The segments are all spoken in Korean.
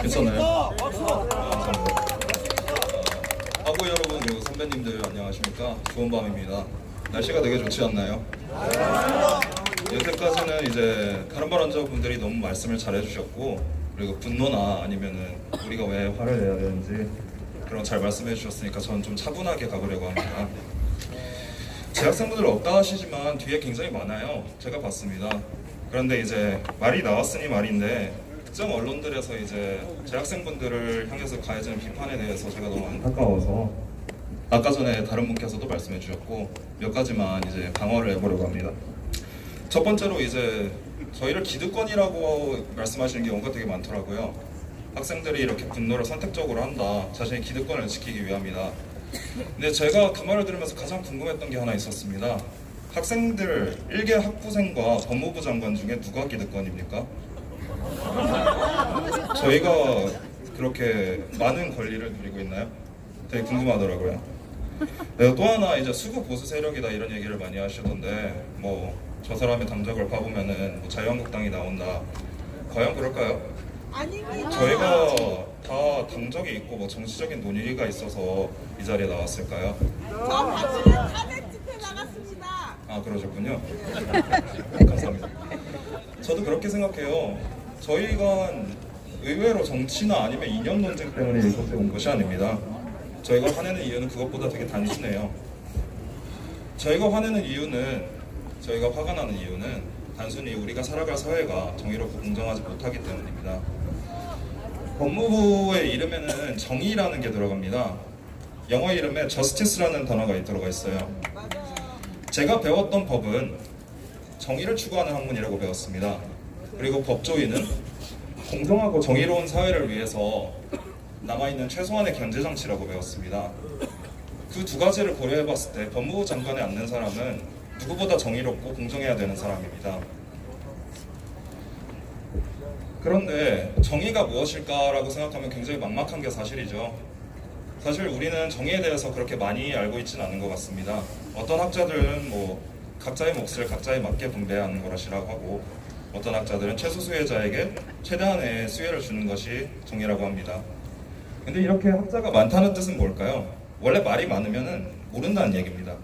괜찮아요? 감사합니다. 하고 여러분 그리고 선배님들 안녕하십니까? 좋은 밤입니다. 날씨가 되게 좋지 않나요? 여태까지는 이제 다른 발언자분들이 너무 말씀을 잘 해주셨고, 그리고 분노나 아니면은 우리가 왜 화를 내야 되는지 그런 잘 말씀해 주셨으니까 저는 좀 차분하게 가보려고 합니다. 재학생분들 없다 하시지만 뒤에 굉장히 많아요. 제가 봤습니다. 그런데 이제 말이 나왔으니 말인데, 특정 언론들에서 이제 재학생분들을 향해서 가해지는 비판에 대해서 제가 너무 안타까워서 아까 전에 다른 분께서도 말씀해 주셨고 몇 가지만 이제 방어를 해보려고 합니다. 첫 번째로 이제 저희를 기득권이라고 말씀하시는 경우가 되게 많더라고요. 학생들이 이렇게 분노를 선택적으로 한다, 자신의 기득권을 지키기 위함이다. 근데 제가 그 말을 들으면서 가장 궁금했던 게 하나 있었습니다. 학생들 1개 학부생과 법무부 장관 중에 누가 기득권입니까? 저희가 그렇게 많은 권리를 누리고 있나요? 되게 궁금하더라고요. 또 하나 이제 수구 보수 세력이다 이런 얘기를 많이 하시던데, 뭐 저 사람의 당적을 봐보면은 뭐 자유한국당이 나온다. 과연 그럴까요? 아닙니다. 저희가 다 당적이 있고 뭐 정치적인 논의가 있어서 이 자리에 나왔을까요? 저 당신은 탄핵 집회 나갔습니다. 아, 그러셨군요. 감사합니다. 저도 그렇게 생각해요. 저희가 의외로 정치나 아니면 이념 논쟁 때문에 이곳에 온 것이 아닙니다. 저희가 화내는 이유는 그것보다 되게 단순해요. 저희가 화내는 이유는, 저희가 화가 나는 이유는 단순히 우리가 살아갈 사회가 정의롭고 공정하지 못하기 때문입니다. 법무부의 이름에는 정의라는 게 들어갑니다. 영어 이름에 justice라는 단어가 들어가 있어요. 제가 배웠던 법은 정의를 추구하는 학문이라고 배웠습니다. 그리고 법조인은 공정하고 정의로운 사회를 위해서 남아있는 최소한의 견제장치라고 배웠습니다. 그 두 가지를 고려해봤을 때 법무부 장관에 앉는 사람은 누구보다 정의롭고 공정해야 되는 사람입니다. 그런데 정의가 무엇일까라고 생각하면 굉장히 막막한 게 사실이죠. 사실 우리는 정의에 대해서 그렇게 많이 알고 있지는 않은 것 같습니다. 어떤 학자들은 뭐 각자의 몫을 각자에 맞게 분배하는 것이라고 하고, 어떤 학자들은 최소 수혜자에게 최대한의 수혜를 주는 것이 정의라고 합니다. 근데 이렇게 학자가 많다는 뜻은 뭘까요? 원래 말이 많으면 모른다는 얘기입니다.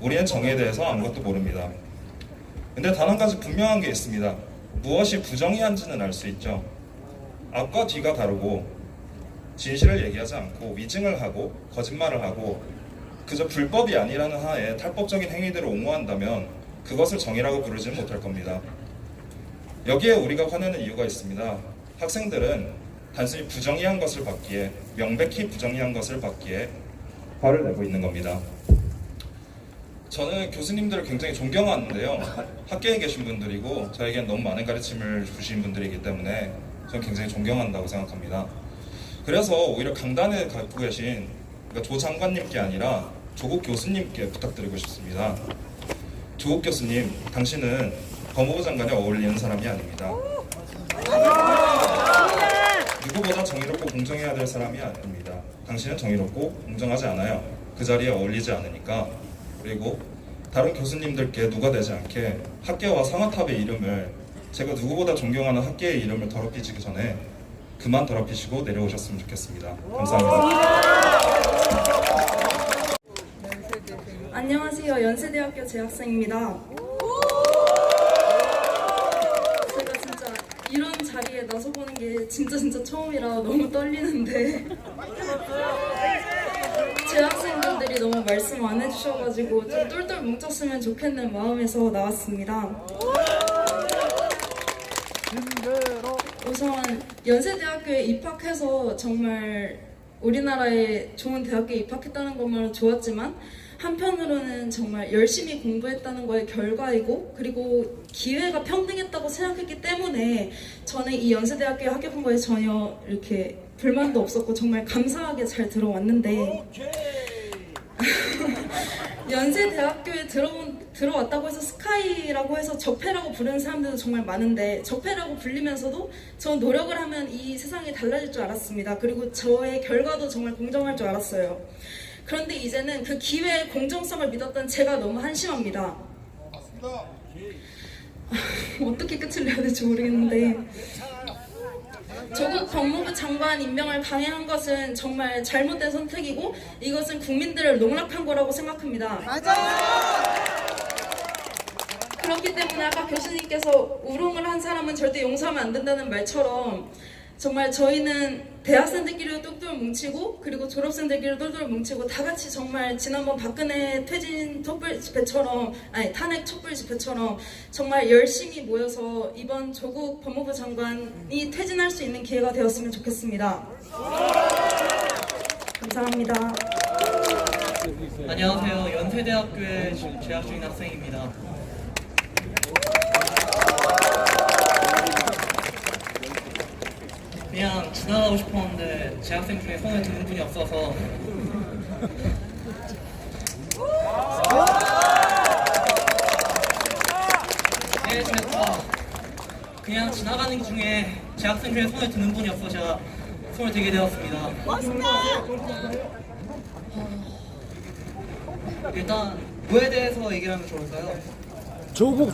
우리는 정의에 대해서 아무것도 모릅니다. 근데 단 한 가지 분명한 게 있습니다. 무엇이 부정의한지는 알 수 있죠. 앞과 뒤가 다르고 진실을 얘기하지 않고 위증을 하고 거짓말을 하고 그저 불법이 아니라는 하에 탈법적인 행위들을 옹호한다면 그것을 정의라고 부르지는 못할 겁니다. 여기에 우리가 화내는 이유가 있습니다. 학생들은 단순히 부정의한 것을 받기에, 명백히 부정의한 것을 받기에 화를 내고 있는 겁니다. 저는 교수님들을 굉장히 존경하는데요. 학계에 계신 분들이고 저에겐 너무 많은 가르침을 주신 분들이기 때문에 저는 굉장히 존경한다고 생각합니다. 그래서 오히려 강단에 갖고 계신 조 장관님께 아니라 조국 교수님께 부탁드리고 싶습니다. 조국 교수님, 당신은 법무부 장관에 어울리는 사람이 아닙니다. 누구보다 정의롭고 공정해야 될 사람이 아닙니다. 당신은 정의롭고 공정하지 않아요. 그 자리에 어울리지 않으니까. 그리고 다른 교수님들께 누가 되지 않게 학계와 상아탑의 이름을, 제가 누구보다 존경하는 학계의 이름을 더럽히기 전에 그만 더럽히시고 내려오셨으면 좋겠습니다. 감사합니다. 안녕하세요. 연세대학교 재학생입니다. 제가 진짜 이런 자리에 나서보는 게 진짜 처음이라 너무 떨리는데 재학생분들이 너무 말씀 안 해주셔가지고 좀 똘똘 뭉쳤으면 좋겠는 마음에서 나왔습니다. 우선 연세대학교에 입학해서 정말 우리나라에 좋은 대학교에 입학했다는 것만으로 좋았지만, 한편으로는 정말 열심히 공부했다는 거의 결과이고, 그리고 기회가 평등했다고 생각했기 때문에 저는 이 연세대학교에 합격한 거에 전혀 이렇게 불만도 없었고 정말 감사하게 잘 들어왔는데 연세대학교에 들어왔다고 해서 스카이라고 해서 적폐라고 부르는 사람들도 정말 많은데, 적폐라고 불리면서도 전 노력을 하면 이 세상이 달라질 줄 알았습니다. 그리고 저의 결과도 정말 공정할 줄 알았어요. 그런데 이제는 그 기회의 공정성을 믿었던 제가 너무 한심합니다. 어떻게 끝을 내야 될지 모르겠는데 법무부 장관 임명을 강행한 것은 정말 잘못된 선택이고 이것은 국민들을 농락한 거라고 생각합니다. 그렇기 때문에 아까 교수님께서 우롱을 한 사람은 절대 용서하면 안 된다는 말처럼 정말 저희는 대학생들끼리 똘똘 뭉치고 그리고 졸업생들끼리 똘똘 뭉치고 다 같이 정말 지난번 박근혜 퇴진 촛불 집회처럼 탄핵 촛불 집회처럼 정말 열심히 모여서 이번 조국 법무부 장관이 퇴진할 수 있는 기회가 되었으면 좋겠습니다. 감사합니다. 안녕하세요. 연세대학교에 재학 중인 학생입니다. 그냥 지나가고 싶었는데 재학생 중에 손을 드는 분이 없어서 제가 그냥 지나가는 중에 재학생 중에 손을 드는 분이 없어서 제가 손을 들게 되었습니다. 일단 뭐에 대해서 얘기를 하면 좋을까요? 조국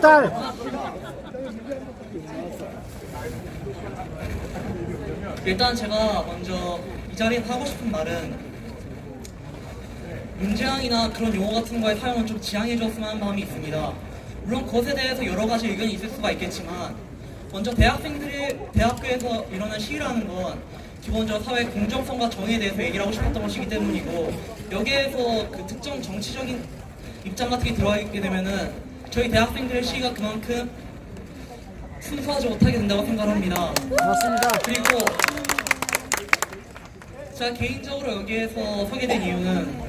딸. 일단 제가 먼저 이 자리에 하고 싶은 말은 문재앙이나 그런 용어 같은 거의 사용은 좀 지양해줬으면 하는 마음이 있습니다. 물론 그것에 대해서 여러 가지 의견이 있을 수가 있겠지만 먼저 대학생들이 대학교에서 일어난 시위라는 건 기본적으로 사회 공정성과 정의에 대해서 얘기를 하고 싶었던 것이기 때문이고 여기에서 그 특정 정치적인 입장 같은 게 들어가 있게 되면은 저희 대학생들의 시위가 그만큼 순수하지 못하게 된다고 생각합니다. 맞습니다. 그리고 제가 개인적으로 여기에서 서게 된 이유는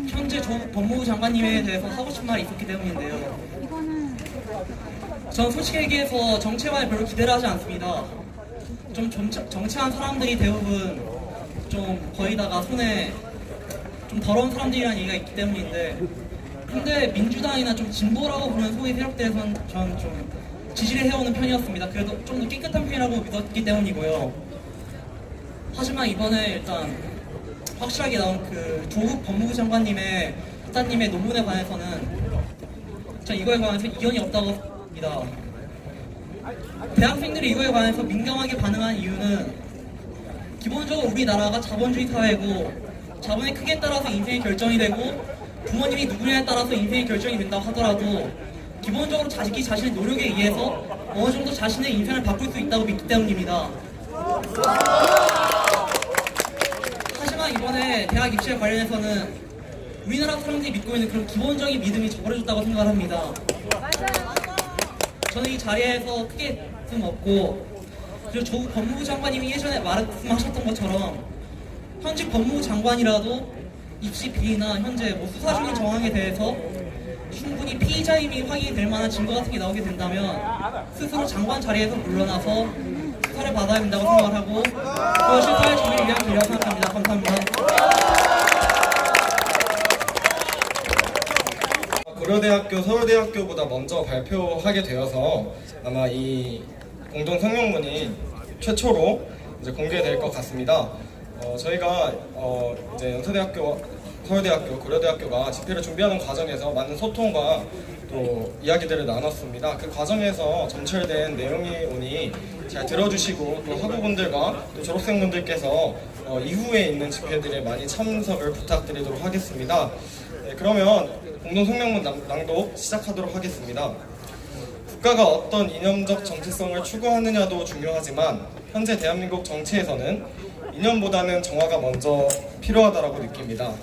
현재 조국 법무부 장관님에 대해서 하고 싶은 말이 있었기 때문인데요. 저는 솔직히 얘기해서 정치관에 별로 기대를 하지 않습니다. 좀 정치한 사람들이 대부분 좀 거의다가 손에 좀 더러운 사람들이라는 얘기가 있기 때문인데 근데 민주당이나 좀 진보라고 부르는 소위 세력들에서는 저는 좀 지지를 해오는 편이었습니다. 그래도 좀 더 깨끗한 편이라고 믿었기 때문이고요. 하지만 이번에 일단 확실하게 나온 그 조국 법무부 장관님의 사님의 논문에 관해서는 저 이거에 관해서 이견이 없다고 합니다. 대학생들이 이거에 관해서 민감하게 반응한 이유는 기본적으로 우리나라가 자본주의 사회고 자본의 크기에 따라서 인생이 결정이 되고 부모님이 누구냐에 따라서 인생이 결정이 된다고 하더라도 기본적으로 자식이 자신의 노력에 의해서 어느 정도 자신의 인생을 바꿀 수 있다고 믿기 때문입니다. 하지만 이번에 대학 입시에 관련해서는 우리나라 사람들이 믿고 있는 그런 기본적인 믿음이 저버려졌다고 생각을 합니다. 저는 이 자리에서 크게 없고 그리고 조국 법무부 장관님이 예전에 말씀하셨던 것처럼 현직 법무부 장관이라도 입시 비리나 현재 뭐 수사 중인 정황에 대해서 충분히 피의자임이 확인이 될 만한 증거 같은 게 나오게 된다면 스스로 장관 자리에서 물러나서 수사를 받아야 된다고 생각을 하고 그것이 사회 정의를 위한 길이라고 생각합니다. 감사합니다. 고려대학교, 서울대학교보다 먼저 발표하게 되어서 아마 이 공동 성명문이 최초로 이제 공개될 것 같습니다. 저희가 이제 연세대학교, 서울대학교, 고려대학교가 집회를 준비하는 과정에서 많은 소통과 또 이야기들을 나눴습니다. 그 과정에서 점철된 내용이 오니 잘 들어주시고 또 학우분들과 또 졸업생분들께서 이후에 있는 집회들에 많이 참석을 부탁드리도록 하겠습니다. 네, 그러면 공동성명문 낭독 시작하도록 하겠습니다. 국가가 어떤 이념적 정체성을 추구하느냐도 중요하지만 현재 대한민국 정치에서는 이념보다는 정화가 먼저 필요하다고 느낍니다.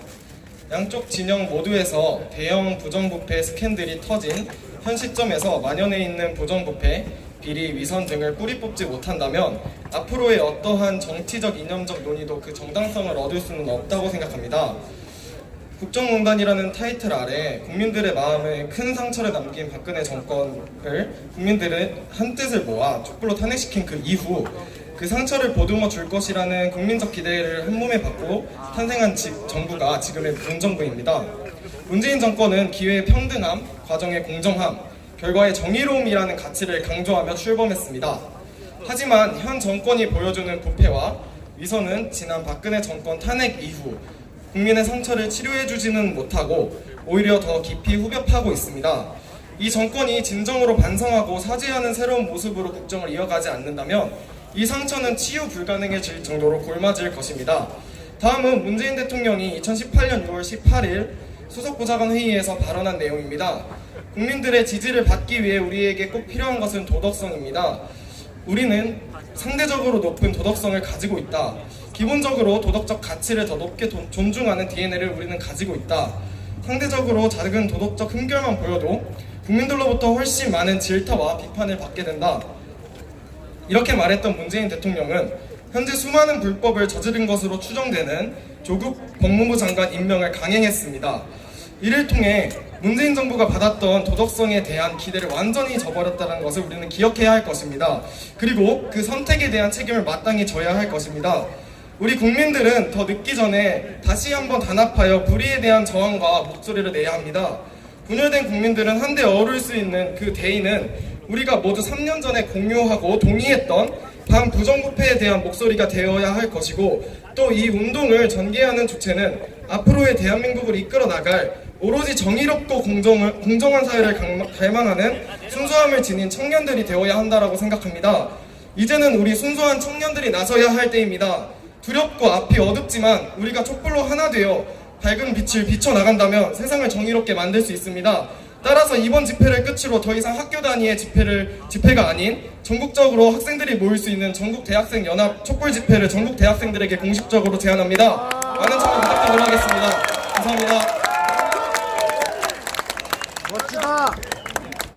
양쪽 진영 모두에서 대형 부정부패 스캔들이 터진 현 시점에서 만연해 있는 부정부패, 비리, 위선 등을 뿌리 뽑지 못한다면 앞으로의 어떠한 정치적 이념적 논의도 그 정당성을 얻을 수는 없다고 생각합니다. 국정농단이라는 타이틀 아래 국민들의 마음에 큰 상처를 남긴 박근혜 정권을 국민들의 한뜻을 모아 촛불로 탄핵시킨 그 이후 그 상처를 보듬어 줄 것이라는 국민적 기대를 한몸에 받고 탄생한 정부가 지금의 문정부입니다. 문재인 정권은 기회의 평등함, 과정의 공정함, 결과의 정의로움이라는 가치를 강조하며 출범했습니다. 하지만 현 정권이 보여주는 부패와 위선은 지난 박근혜 정권 탄핵 이후 국민의 상처를 치료해주지는 못하고 오히려 더 깊이 후벼파고 있습니다. 이 정권이 진정으로 반성하고 사죄하는 새로운 모습으로 국정을 이어가지 않는다면 이 상처는 치유 불가능해질 정도로 골마질 것입니다. 다음은 문재인 대통령이 2018년 6월 18일 수석보좌관 회의에서 발언한 내용입니다. 국민들의 지지를 받기 위해 우리에게 꼭 필요한 것은 도덕성입니다. 우리는 상대적으로 높은 도덕성을 가지고 있다. 기본적으로 도덕적 가치를 더 높게 존중하는 DNA를 우리는 가지고 있다. 상대적으로 작은 도덕적 흠결만 보여도 국민들로부터 훨씬 많은 질타와 비판을 받게 된다. 이렇게 말했던 문재인 대통령은 현재 수많은 불법을 저지른 것으로 추정되는 조국 법무부 장관 임명을 강행했습니다. 이를 통해 문재인 정부가 받았던 도덕성에 대한 기대를 완전히 저버렸다는 것을 우리는 기억해야 할 것입니다. 그리고 그 선택에 대한 책임을 마땅히 져야 할 것입니다. 우리 국민들은 더 늦기 전에 다시 한번 단합하여 불의에 대한 저항과 목소리를 내야 합니다. 분열된 국민들은 한데 어울릴 수 있는 그 대의는 우리가 모두 3년 전에 공유하고 동의했던 반부정부패에 대한 목소리가 되어야 할 것이고, 또 이 운동을 전개하는 주체는 앞으로의 대한민국을 이끌어 나갈 오로지 정의롭고 공정한 사회를 갈망하는 순수함을 지닌 청년들이 되어야 한다고 생각합니다. 이제는 우리 순수한 청년들이 나서야 할 때입니다. 두렵고 앞이 어둡지만 우리가 촛불로 하나 되어 밝은 빛을 비춰나간다면 세상을 정의롭게 만들 수 있습니다. 따라서 이번 집회를 끝으로 더 이상 학교 단위의 집회가 아닌 전국적으로 학생들이 모일 수 있는 전국 대학생 연합 촛불 집회를 전국 대학생들에게 공식적으로 제안합니다. 많은 참여 부탁드리도록 하겠습니다. 감사합니다.